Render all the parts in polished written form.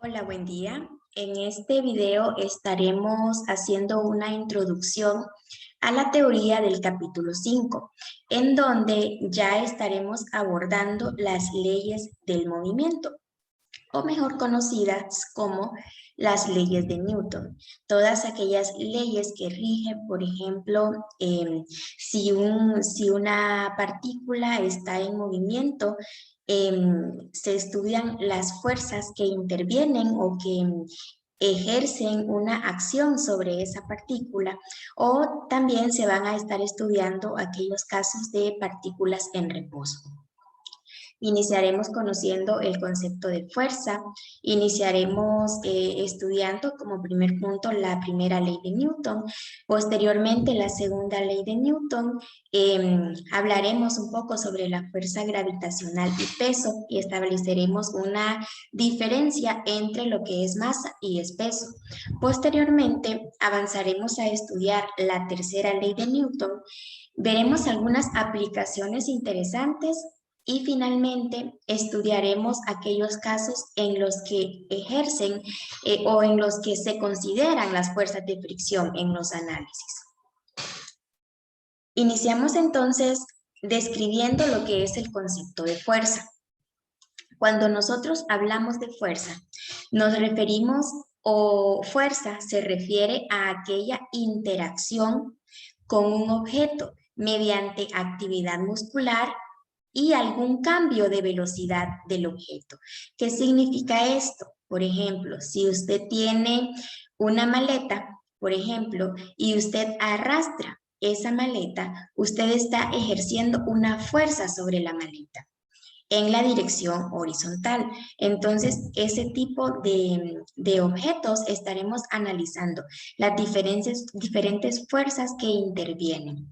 Hola, buen día. En este video estaremos haciendo una introducción a la teoría del capítulo 5, en donde ya estaremos abordando las leyes del movimiento, o mejor conocidas como las leyes de Newton. Todas aquellas leyes que rigen, por ejemplo, si una partícula está en movimiento, se estudian las fuerzas que intervienen o que ejercen una acción sobre esa partícula, o también se van a estar estudiando aquellos casos de partículas en reposo. Iniciaremos conociendo el concepto de fuerza, iniciaremos estudiando como primer punto la primera ley de Newton, posteriormente la segunda ley de Newton, hablaremos un poco sobre la fuerza gravitacional y peso y estableceremos una diferencia entre lo que es masa y es peso. Posteriormente avanzaremos a estudiar la tercera ley de Newton, veremos algunas aplicaciones interesantes y finalmente estudiaremos aquellos casos en los que ejercen o en los que se consideran las fuerzas de fricción en los análisis. Iniciamos entonces describiendo lo que es el concepto de fuerza. Cuando nosotros hablamos de fuerza, nos referimos o fuerza se refiere a aquella interacción con un objeto mediante actividad muscular y algún cambio de velocidad del objeto. ¿Qué significa esto? Por ejemplo, si usted tiene una maleta, por ejemplo, y usted arrastra esa maleta, usted está ejerciendo una fuerza sobre la maleta en la dirección horizontal. Entonces, ese tipo de objetos estaremos analizando las diferentes fuerzas que intervienen.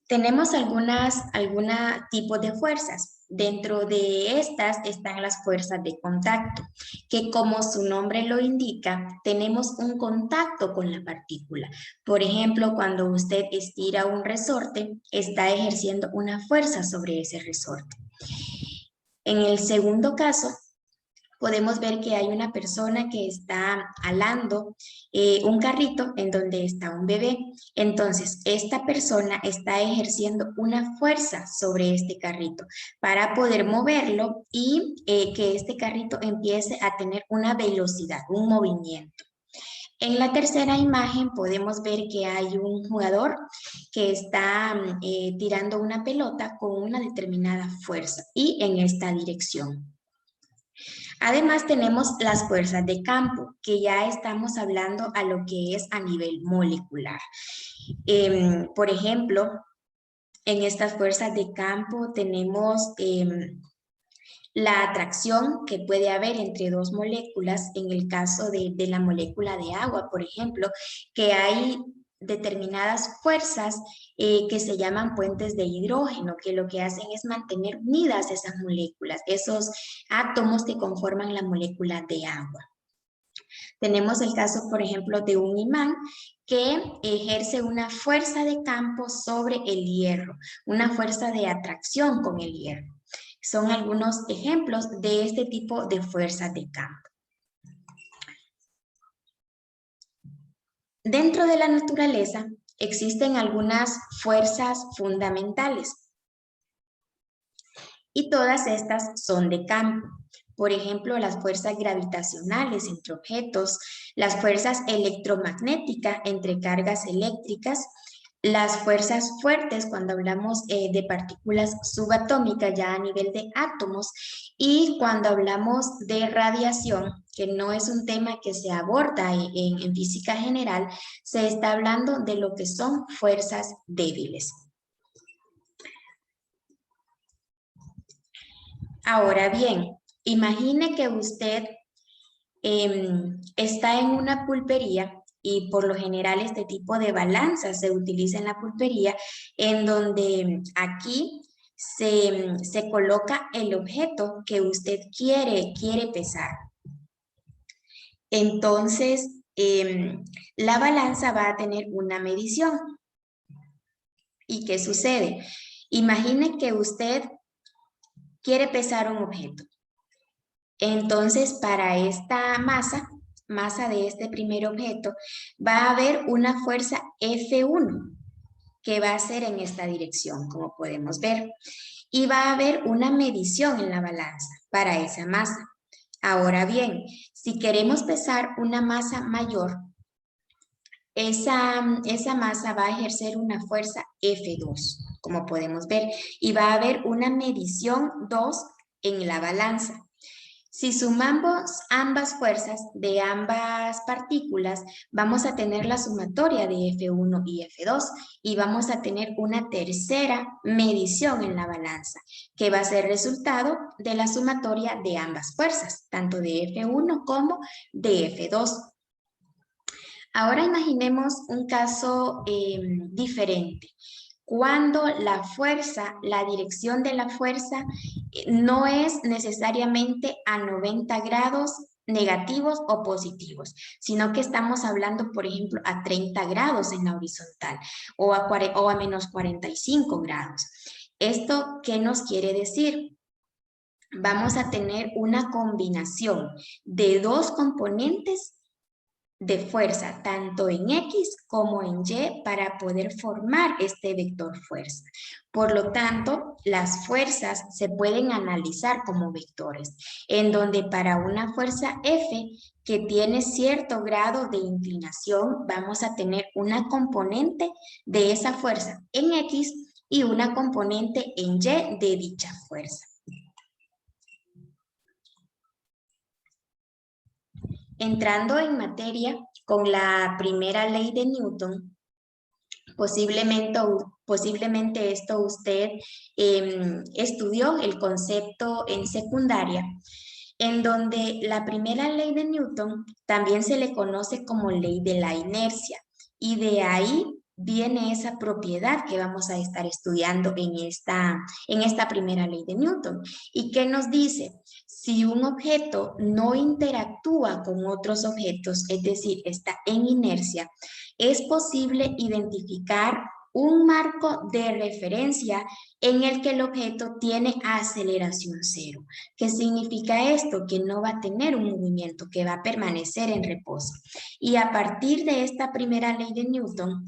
Tenemos algunos tipos de fuerzas. Dentro de estas están las fuerzas de contacto, que como su nombre lo indica, tenemos un contacto con la partícula. Por ejemplo, cuando usted estira un resorte, está ejerciendo una fuerza sobre ese resorte. En el segundo caso, podemos ver que hay una persona que está alando un carrito en donde está un bebé. Entonces, esta persona está ejerciendo una fuerza sobre este carrito para poder moverlo y que este carrito empiece a tener una velocidad, un movimiento. En la tercera imagen podemos ver que hay un jugador que está tirando una pelota con una determinada fuerza y en esta dirección. Además tenemos las fuerzas de campo, que ya estamos hablando a lo que es a nivel molecular. Por ejemplo, en estas fuerzas de campo tenemos la atracción que puede haber entre dos moléculas, en el caso de la molécula de agua, por ejemplo, que hay determinadas fuerzas que se llaman puentes de hidrógeno, que lo que hacen es mantener unidas esas moléculas, esos átomos que conforman la molécula de agua. Tenemos el caso, por ejemplo, de un imán que ejerce una fuerza de campo sobre el hierro, una fuerza de atracción con el hierro. Son algunos ejemplos de este tipo de fuerzas de campo. Dentro de la naturaleza existen algunas fuerzas fundamentales y todas estas son de campo. Por ejemplo, las fuerzas gravitacionales entre objetos, las fuerzas electromagnéticas entre cargas eléctricas, las fuerzas fuertes cuando hablamos de partículas subatómicas ya a nivel de átomos, y cuando hablamos de radiación, que no es un tema que se aborda en física general, se está hablando de lo que son fuerzas débiles. Ahora bien, imagine que usted está en una pulpería y por lo general este tipo de balanzas se utiliza en la pulpería, en donde aquí se coloca el objeto que usted quiere pesar. Entonces, la balanza va a tener una medición. ¿Y qué sucede? Imagine que usted quiere pesar un objeto Entonces, para esta masa de este primer objeto, va a haber una fuerza F1 que va a ser en esta dirección, como podemos ver. Y va a haber una medición en la balanza para esa masa. Ahora bien, si queremos pesar una masa mayor, esa masa va a ejercer una fuerza F2, como podemos ver, y va a haber una medición 2 en la balanza. Si sumamos ambas fuerzas de ambas partículas, vamos a tener la sumatoria de F1 y F2 y vamos a tener una tercera medición en la balanza, que va a ser resultado de la sumatoria de ambas fuerzas, tanto de F1 como de F2. Ahora imaginemos un caso diferente. Cuando la fuerza, la dirección de la fuerza no es necesariamente a 90 grados negativos o positivos, sino que estamos hablando, por ejemplo, a 30 grados en la horizontal o a menos 45 grados. ¿Esto qué nos quiere decir? Vamos a tener una combinación de dos componentes de fuerza, tanto en X como en Y, para poder formar este vector fuerza. Por lo tanto, las fuerzas se pueden analizar como vectores, en donde para una fuerza F que tiene cierto grado de inclinación, vamos a tener una componente de esa fuerza en X y una componente en Y de dicha fuerza. Entrando en materia con la primera ley de Newton, posiblemente esto usted estudió el concepto en secundaria, en donde la primera ley de Newton también se le conoce como ley de la inercia, y de ahí viene esa propiedad que vamos a estar estudiando en esta primera ley de Newton. ¿Y qué nos dice? Si un objeto no interactúa con otros objetos, es decir, está en inercia, es posible identificar un marco de referencia en el que el objeto tiene aceleración cero. ¿Qué significa esto? Que no va a tener un movimiento, que va a permanecer en reposo. Y a partir de esta primera ley de Newton,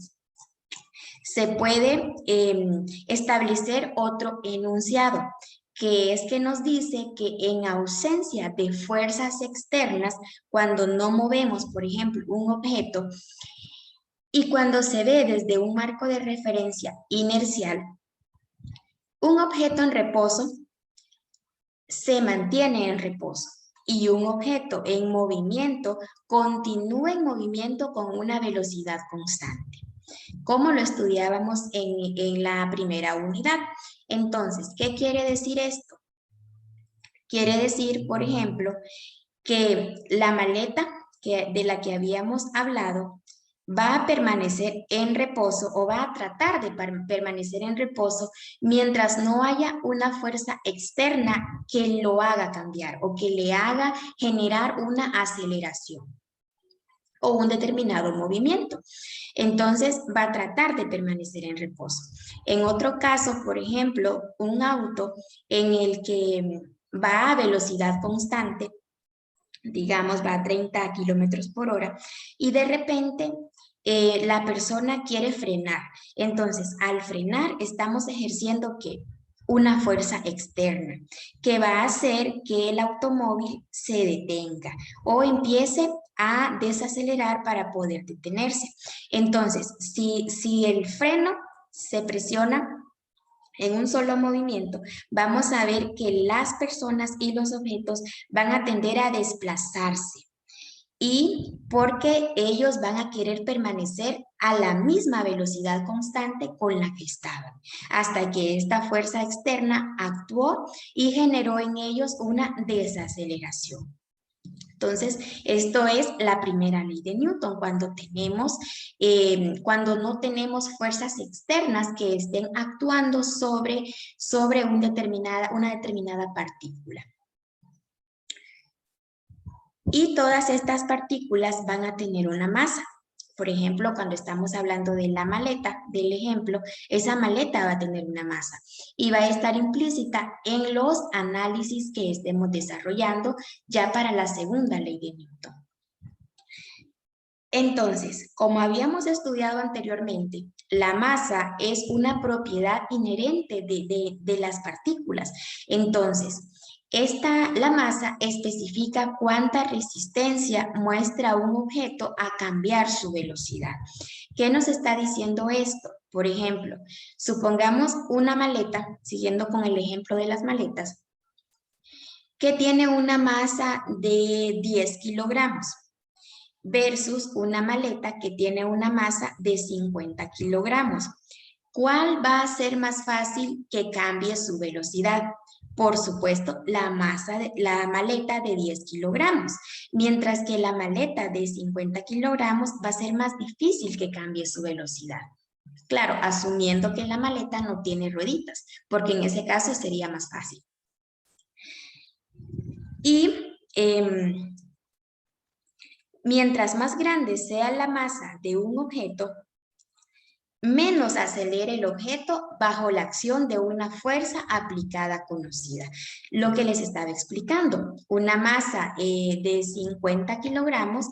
se puede establecer otro enunciado, que es que nos dice que en ausencia de fuerzas externas, cuando no movemos, por ejemplo, un objeto, y cuando se ve desde un marco de referencia inercial, un objeto en reposo se mantiene en reposo y un objeto en movimiento continúa en movimiento con una velocidad constante, como lo estudiábamos en la primera unidad. Entonces, ¿qué quiere decir esto? Quiere decir, por ejemplo, que la maleta de la que habíamos hablado va a permanecer en reposo o va a tratar de permanecer en reposo mientras no haya una fuerza externa que lo haga cambiar o que le haga generar una aceleración o un determinado movimiento. Entonces va a tratar de permanecer en reposo. En otro caso, por ejemplo, un auto en el que va a velocidad constante, digamos va a 30 kilómetros por hora, y de repente la persona quiere frenar. Entonces, al frenar, estamos ejerciendo ¿qué? Una fuerza externa que va a hacer que el automóvil se detenga o empiece a desacelerar para poder detenerse. Entonces, si el freno se presiona en un solo movimiento, vamos a ver que las personas y los objetos van a tender a desplazarse, y porque ellos van a querer permanecer a la misma velocidad constante con la que estaban, hasta que esta fuerza externa actuó y generó en ellos una desaceleración. Entonces, esto es la primera ley de Newton, cuando no tenemos fuerzas externas que estén actuando sobre una determinada partícula. Y todas estas partículas van a tener una masa. Por ejemplo, cuando estamos hablando de la maleta, del ejemplo, esa maleta va a tener una masa y va a estar implícita en los análisis que estemos desarrollando ya para la segunda ley de Newton. Entonces, como habíamos estudiado anteriormente, la masa es una propiedad inherente de las partículas. Entonces, la masa especifica cuánta resistencia muestra un objeto a cambiar su velocidad. ¿Qué nos está diciendo esto? Por ejemplo, supongamos una maleta, siguiendo con el ejemplo de las maletas, que tiene una masa de 10 kilogramos versus una maleta que tiene una masa de 50 kilogramos. ¿Cuál va a ser más fácil que cambie su velocidad? Por supuesto, la maleta de 10 kilogramos, mientras que la maleta de 50 kilogramos va a ser más difícil que cambie su velocidad. Claro, asumiendo que la maleta no tiene rueditas, porque en ese caso sería más fácil. Y mientras más grande sea la masa de un objeto, menos acelera el objeto bajo la acción de una fuerza aplicada conocida. Lo que les estaba explicando, una masa de 50 kilogramos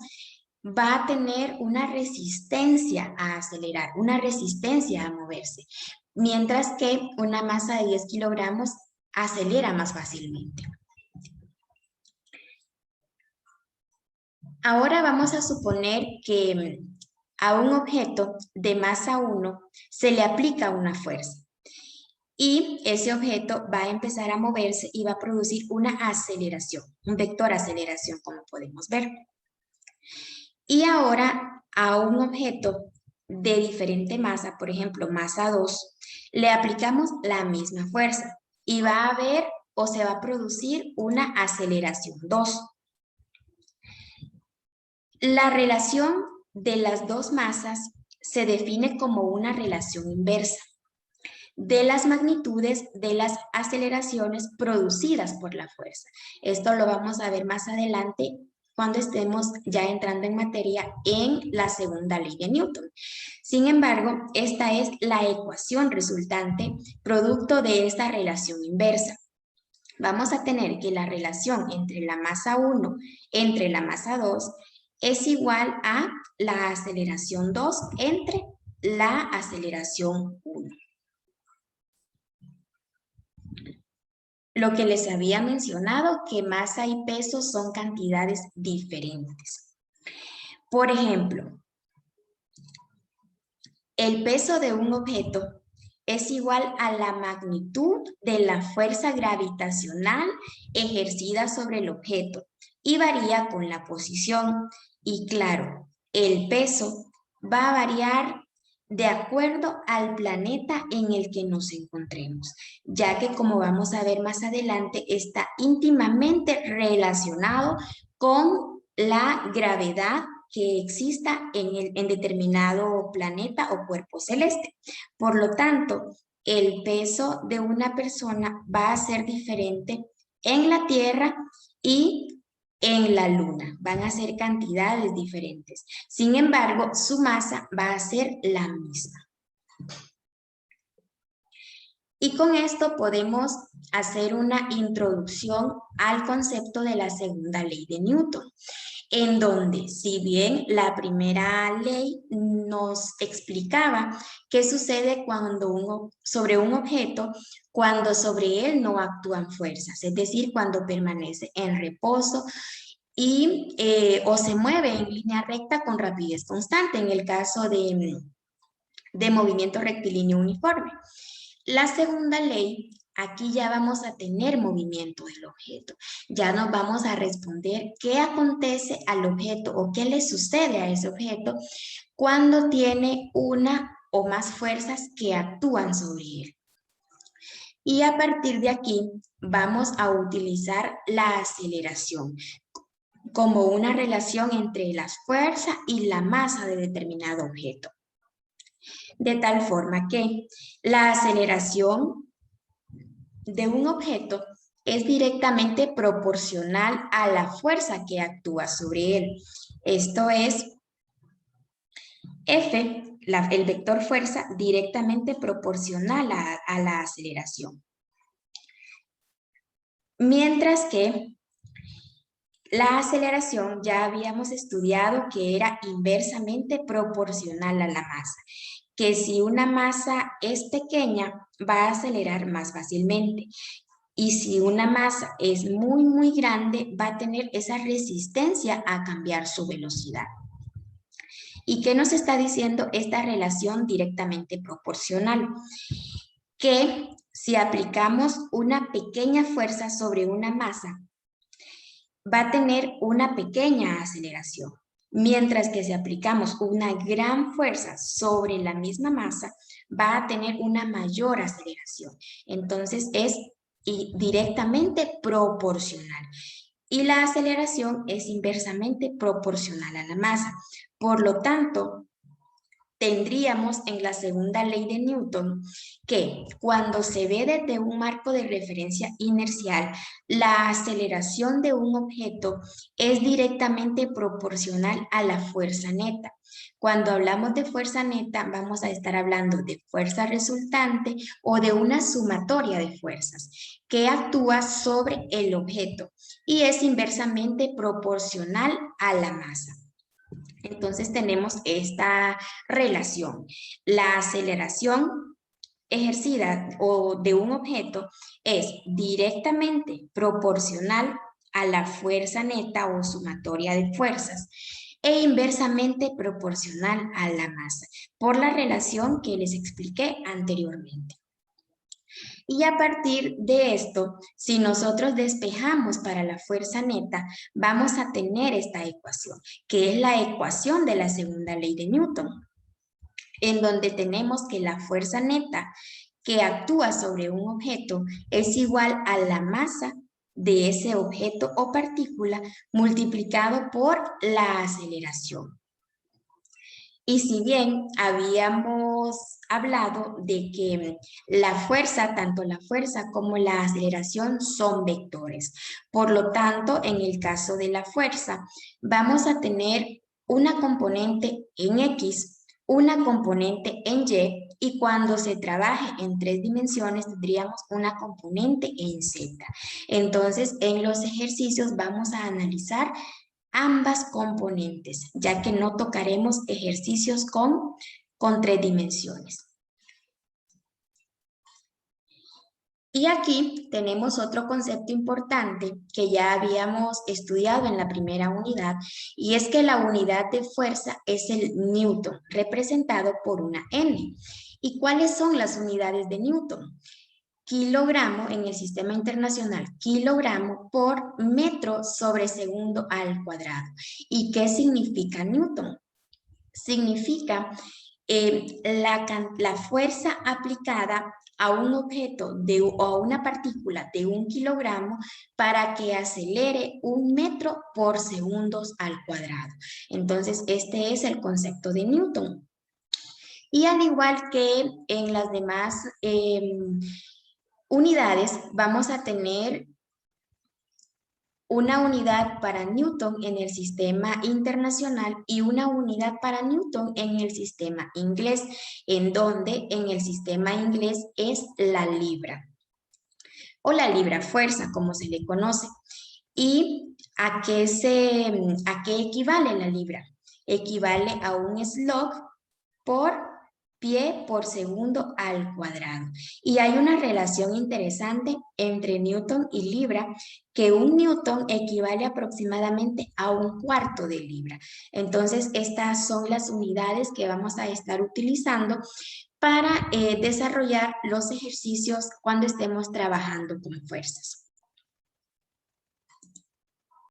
va a tener una resistencia a acelerar, una resistencia a moverse, mientras que una masa de 10 kilogramos acelera más fácilmente. Ahora vamos a suponer que a un objeto de masa 1 se le aplica una fuerza y ese objeto va a empezar a moverse y va a producir una aceleración, un vector aceleración, como podemos ver. Y ahora a un objeto de diferente masa, por ejemplo, masa 2, le aplicamos la misma fuerza y va a haber o se va a producir una aceleración 2. La relación de las dos masas se define como una relación inversa de las magnitudes de las aceleraciones producidas por la fuerza. Esto lo vamos a ver más adelante cuando estemos ya entrando en materia en la segunda ley de Newton. Sin embargo, esta es la ecuación resultante producto de esta relación inversa. Vamos a tener que la relación entre la masa 1 entre la masa 2 es igual a la aceleración 2 entre la aceleración 1. Lo que les había mencionado, que masa y peso son cantidades diferentes. Por ejemplo, el peso de un objeto es igual a la magnitud de la fuerza gravitacional ejercida sobre el objeto y varía con la posición. Y claro, el peso va a variar de acuerdo al planeta en el que nos encontremos, ya que como vamos a ver más adelante, está íntimamente relacionado con la gravedad que exista en determinado planeta o cuerpo celeste. Por lo tanto, el peso de una persona va a ser diferente en la Tierra y en la Luna. Van a ser cantidades diferentes. Sin embargo, su masa va a ser la misma. Y con esto podemos hacer una introducción al concepto de la segunda ley de Newton, en donde, si bien la primera ley nos explicaba qué sucede sobre un objeto cuando sobre él no actúan fuerzas, es decir, cuando permanece en reposo y o se mueve en línea recta con rapidez constante, en el caso de movimiento rectilíneo uniforme. La segunda ley, aquí ya vamos a tener movimiento del objeto. Ya nos vamos a responder qué acontece al objeto o qué le sucede a ese objeto cuando tiene una o más fuerzas que actúan sobre él. Y a partir de aquí vamos a utilizar la aceleración como una relación entre la fuerza y la masa de determinado objeto. De tal forma que la aceleración de un objeto es directamente proporcional a la fuerza que actúa sobre él. Esto es F, el vector fuerza, directamente proporcional a la aceleración. Mientras que la aceleración ya habíamos estudiado que era inversamente proporcional a la masa, que si una masa es pequeña va a acelerar más fácilmente y si una masa es muy grande va a tener esa resistencia a cambiar su velocidad. ¿Y qué nos está diciendo esta relación directamente proporcional? Que si aplicamos una pequeña fuerza sobre una masa, va a tener una pequeña aceleración, mientras que si aplicamos una gran fuerza sobre la misma masa, va a tener una mayor aceleración. Entonces es directamente proporcional. Y la aceleración es inversamente proporcional a la masa. Por lo tanto, tendríamos en la segunda ley de Newton que cuando se ve desde un marco de referencia inercial, la aceleración de un objeto es directamente proporcional a la fuerza neta. Cuando hablamos de fuerza neta, vamos a estar hablando de fuerza resultante o de una sumatoria de fuerzas que actúa sobre el objeto y es inversamente proporcional a la masa. Entonces tenemos esta relación. La aceleración ejercida o de un objeto es directamente proporcional a la fuerza neta o sumatoria de fuerzas e inversamente proporcional a la masa por la relación que les expliqué anteriormente. Y a partir de esto, si nosotros despejamos para la fuerza neta, vamos a tener esta ecuación, que es la ecuación de la segunda ley de Newton, en donde tenemos que la fuerza neta que actúa sobre un objeto es igual a la masa de ese objeto o partícula multiplicado por la aceleración. Y si bien habíamos hablado de que la fuerza, tanto la fuerza como la aceleración son vectores. Por lo tanto, en el caso de la fuerza, vamos a tener una componente en X, una componente en Y cuando se trabaje en 3 dimensiones tendríamos una componente en Z. Entonces, en los ejercicios vamos a analizar ambas componentes, ya que no tocaremos ejercicios con 3 dimensiones. Y aquí tenemos otro concepto importante que ya habíamos estudiado en la primera unidad, y es que la unidad de fuerza es el Newton, representado por una N. ¿Y cuáles son las unidades de Newton? Kilogramo en el sistema internacional, kilogramo por metro sobre segundo al cuadrado. ¿Y qué significa Newton? Significa la fuerza aplicada a un objeto o a una partícula de 1 kilogramo para que acelere 1 metro por segundos al cuadrado. Entonces, este es el concepto de Newton. Y al igual que en las demás unidades, vamos a tener una unidad para Newton en el sistema internacional y una unidad para Newton en el sistema inglés, en donde en el sistema inglés es la libra o la libra fuerza, como se le conoce. ¿Y a qué equivale la libra? Equivale a un slug por pie por segundo al cuadrado. Y hay una relación interesante entre Newton y libra, que un Newton equivale aproximadamente a 1/4 de libra. Entonces, estas son las unidades que vamos a estar utilizando para desarrollar los ejercicios cuando estemos trabajando con fuerzas.